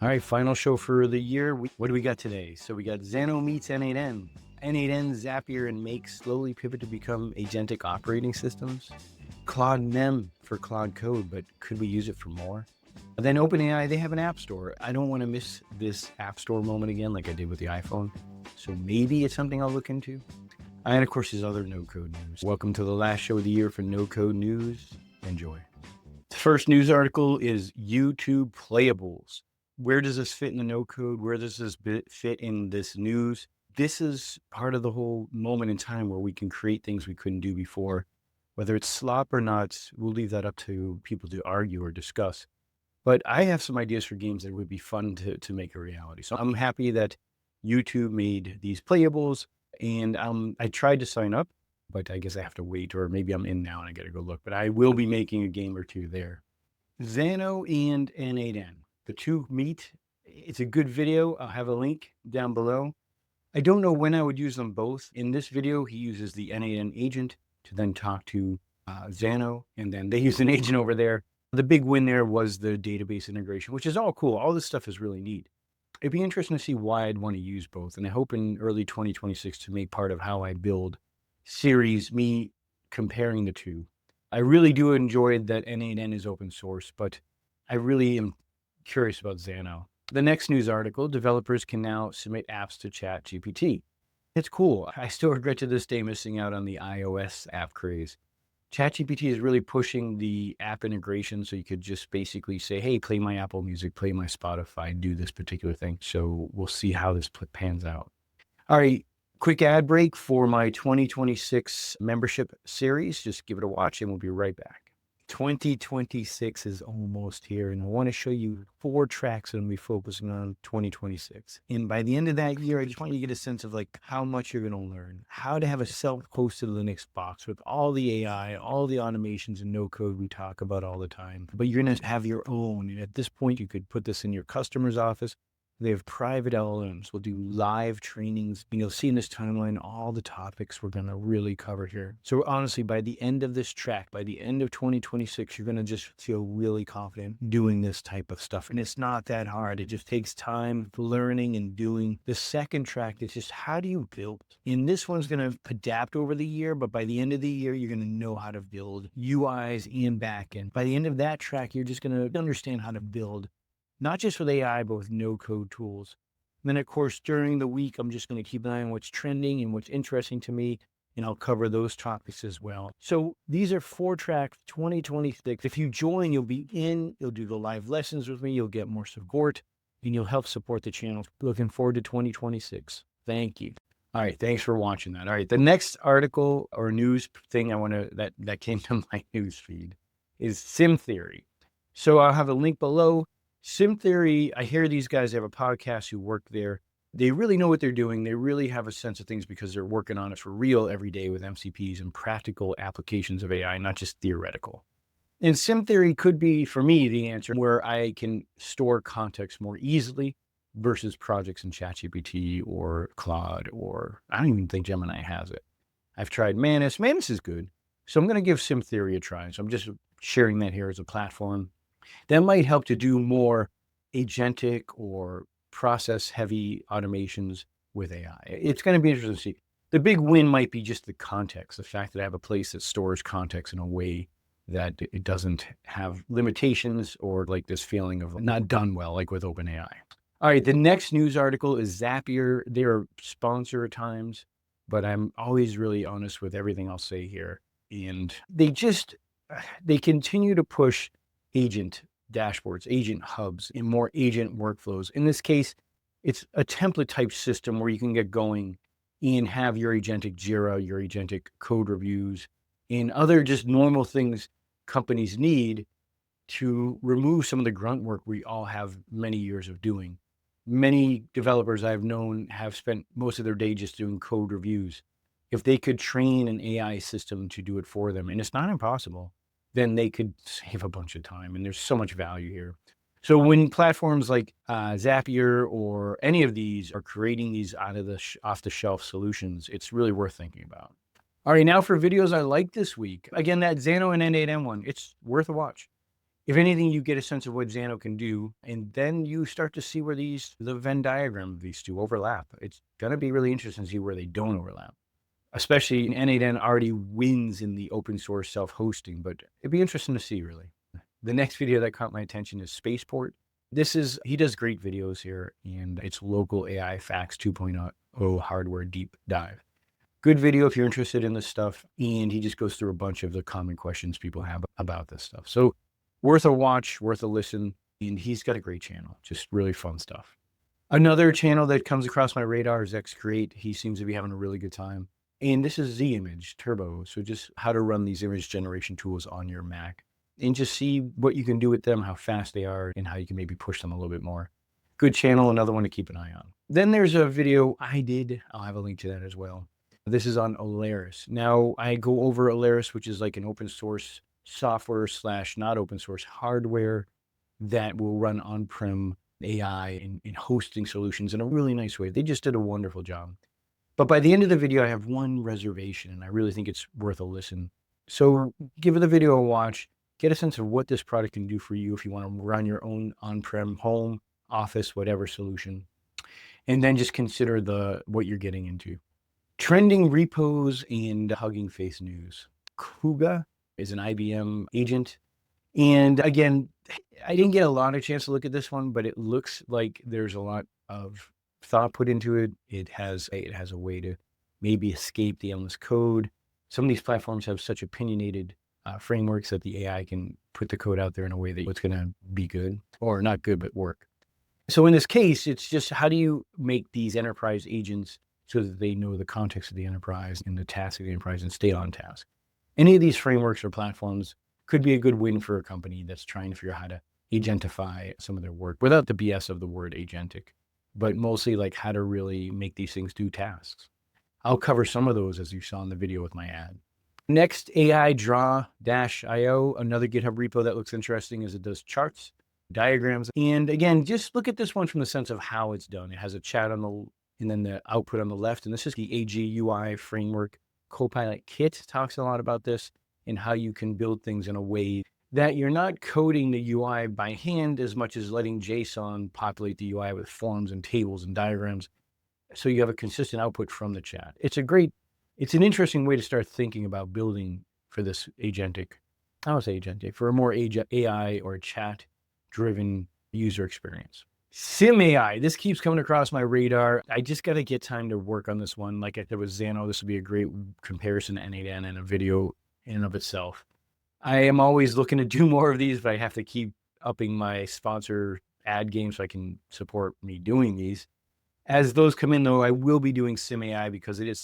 All right, final show for the year. What do we got today? So we got Xano Meets N8N. N8N, Zapier, and Make slowly pivot to become agentic operating systems. Claude-mem for Cloud Code, but could we use it for more? Then OpenAI, they have an app store. I don't want to miss this app store moment again like I did with the iPhone. So maybe it's something I'll look into. And of course, there's other no-code news. Welcome to the last show of the year for no-code news. Enjoy. The first news article is YouTube Playables. Where does this fit in the no code? Where does this fit in this news? This is part of the whole moment in time where we can create things we couldn't do before. Whether it's slop or not, we'll leave that up to people to argue or discuss. But I have some ideas for games that would be fun to make a reality. So I'm happy that YouTube made these playables, and I tried to sign up, but I guess I have to wait, or maybe I'm in now and I got to go look. But I will be making a game or two there. Xano and N8N. The two meet. It's a good video. I'll have a link down below. I don't know when I would use them both. In this video, he uses the N8N agent to then talk to Xano, and then they use an agent over there. The big win there was the database integration, which is all cool. All this stuff is really neat. It'd be interesting to see why I'd want to use both. And I hope in early 2026 to make part of how I build series, me comparing the two. I really do enjoy that N8N is open source, but I really am curious about Xano. The next news article, developers can now submit apps to ChatGPT. It's cool. I still regret to this day missing out on the iOS app craze. ChatGPT is really pushing the app integration, so you could just basically say, hey, play my Apple Music, play my Spotify, do this particular thing. So we'll see how this pans out. All right, quick ad break for my 2026 membership series. Just give it a watch and we'll be right back. 2026 is almost here, and I want to show you 4 tracks that I'm going to be focusing on 2026. And by the end of that year, I just want you to get a sense of like how much you're going to learn, how to have a self-hosted Linux box with all the AI, all the automations and no code we talk about all the time. But you're going to have your own. And at this point, you could put this in your customer's office. They have private LLMs. We'll do live trainings. And you'll see in this timeline all the topics we're going to really cover here. So honestly, by the end of this track, by the end of 2026, you're going to just feel really confident doing this type of stuff. And it's not that hard. It just takes time learning and doing. The second track is just how do you build? And this one's going to adapt over the year, but by the end of the year, you're going to know how to build UIs and backend. By the end of that track, you're just going to understand how to build, not just with AI, but with no-code tools. And then, of course, during the week, I'm just going to keep an eye on what's trending and what's interesting to me, and I'll cover those topics as well. So these are 4 tracks, 2026. If you join, you'll be in, you'll do the live lessons with me, you'll get more support, and you'll help support the channel. Looking forward to 2026. Thank you. All right, thanks for watching that. All right, the next article or news thing I want to that came to my news feed is SimTheory. So I'll have a link below. SimTheory, I hear these guys have a podcast who work there. They really know what they're doing. They really have a sense of things because they're working on it for real every day with MCPs and practical applications of AI, not just theoretical. And SimTheory could be, for me, the answer where I can store context more easily versus projects in ChatGPT or Claude, or I don't even think Gemini has it. I've tried Manus. Manus is good. So I'm going to give SimTheory a try. So I'm just sharing that here as a platform. That might help to do more agentic or process-heavy automations with AI. It's going to be interesting to see. The big win might be just the context, the fact that I have a place that stores context in a way that it doesn't have limitations or like this feeling of not done well, like with OpenAI. All right, the next news article is Zapier. They're a sponsor at times, but I'm always really honest with everything I'll say here. And they continue to push agent dashboards, agent hubs, and more agent workflows. In this case, it's a template type system where you can get going and have your agentic Jira, your agentic code reviews, and other just normal things companies need to remove some of the grunt work we all have many years of doing. Many developers I've known have spent most of their day just doing code reviews. If they could train an AI system to do it for them, and it's not impossible, then they could save a bunch of time. And there's so much value here. So when platforms like Zapier or any of these are creating these out of the off-the-shelf solutions, it's really worth thinking about. All right, now for videos I like this week. Again, that Xano and N8N one, it's worth a watch. If anything, you get a sense of what Xano can do, and then you start to see where the Venn diagram of these two overlap. It's going to be really interesting to see where they don't overlap. Especially N8N already wins in the open source self-hosting, but it'd be interesting to see, really. The next video that caught my attention is Spaceport. He does great videos here, and it's local AI facts 2.0 hardware deep dive. Good video if you're interested in this stuff, and he just goes through a bunch of the common questions people have about this stuff. So worth a watch, worth a listen, and he's got a great channel, just really fun stuff. Another channel that comes across my radar is xCreate. He seems to be having a really good time. And this is ZImage Turbo. So just how to run these image generation tools on your Mac and just see what you can do with them, how fast they are, and how you can maybe push them a little bit more. Good channel, another one to keep an eye on. Then there's a video I did. I'll have a link to that as well. This is on Olares. Now I go over Olares, which is like an open source software / not open source hardware that will run on-prem AI and hosting solutions in a really nice way. They just did a wonderful job. But by the end of the video, I have one reservation, and I really think it's worth a listen. So give the video a watch, get a sense of what this product can do for you if you want to run your own on-prem home, office, whatever solution. And then just consider what you're getting into. Trending repos and HuggingFace news. Kuga is an IBM agent. And again, I didn't get a lot of chance to look at this one, but it looks like there's a lot of thought put into it. It has a way to maybe escape the endless code. Some of these platforms have such opinionated frameworks that the AI can put the code out there in a way that it's going to be good, or not good, but work. So in this case, it's just how do you make these enterprise agents so that they know the context of the enterprise and the task of the enterprise and stay on task. Any of these frameworks or platforms could be a good win for a company that's trying to figure out how to agentify some of their work without the BS of the word agentic, but mostly like how to really make these things do tasks. I'll cover some of those as you saw in the video with my ad. Next, AI Draw-io, another GitHub repo that looks interesting as it does charts, diagrams. And again, just look at this one from the sense of how it's done. It has a chat and then the output on the left. And this is the AGUI framework. Copilot Kit talks a lot about this and how you can build things in a way that you're not coding the UI by hand as much as letting JSON populate the UI with forms and tables and diagrams. So you have a consistent output from the chat. It's an interesting way to start thinking about building for this for a more AI or chat-driven user experience. SimAi, this keeps coming across my radar. I just got to get time to work on this one. Like I said with Xano, this would be a great comparison to N8N and a video in and of itself. I am always looking to do more of these, but I have to keep upping my sponsor ad game so I can support me doing these. As those come in, though, I will be doing SimAi because it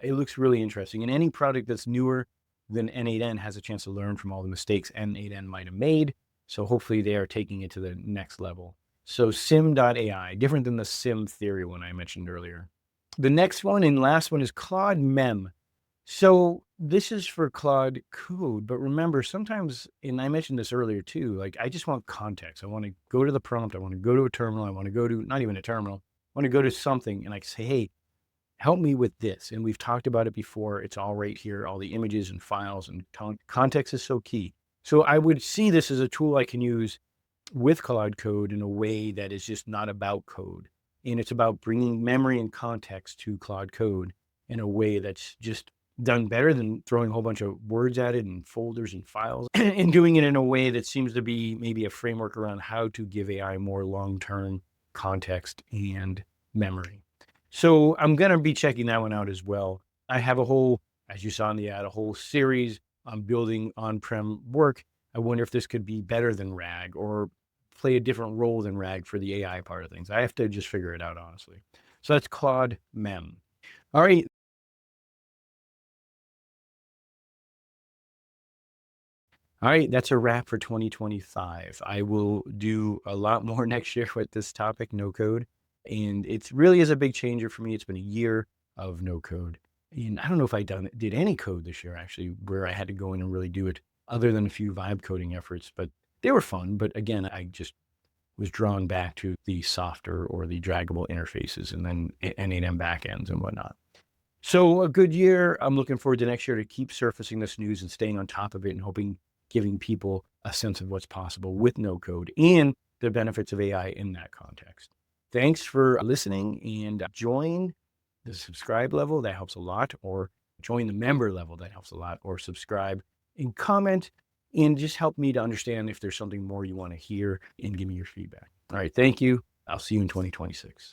looks really interesting. And any product that's newer than N8N has a chance to learn from all the mistakes N8N might have made. So hopefully they are taking it to the next level. So sim.ai, different than the SimTheory one I mentioned earlier. The next one and last one is Claude-mem. So this is for Claude code, but remember sometimes, and I mentioned this earlier too, like I just want context. I want to go to the prompt. I want to go to a terminal. I want to go to, not even a terminal. I want to go to something and I say, hey, help me with this. And we've talked about it before. It's all right here, all the images and files and context is so key. So I would see this as a tool I can use with Claude Code in a way that is just not about code. And it's about bringing memory and context to Claude Code in a way that's just done better than throwing a whole bunch of words at it and folders and files and doing it in a way that seems to be maybe a framework around how to give AI more long-term context and memory. So I'm going to be checking that one out as well. I have as you saw in the ad, a whole series on building on-prem work. I wonder if this could be better than RAG or play a different role than RAG for the AI part of things. I have to just figure it out, honestly. So that's Claude-mem. All right. All right, that's a wrap for 2025. I will do a lot more next year with this topic, no code. And it really is a big changer for me. It's been a year of no code. And I don't know if I did any code this year, actually, where I had to go in and really do it other than a few vibe coding efforts, but they were fun. But again, I just was drawn back to the softer or the draggable interfaces and then N8N backends and whatnot. So a good year. I'm looking forward to next year to keep surfacing this news and staying on top of it and giving people a sense of what's possible with no code and the benefits of AI in that context. Thanks for listening, and join the subscribe level. That helps a lot, or join the member level. That helps a lot, or subscribe and comment and just help me to understand if there's something more you want to hear and give me your feedback. All right. Thank you. I'll see you in 2026.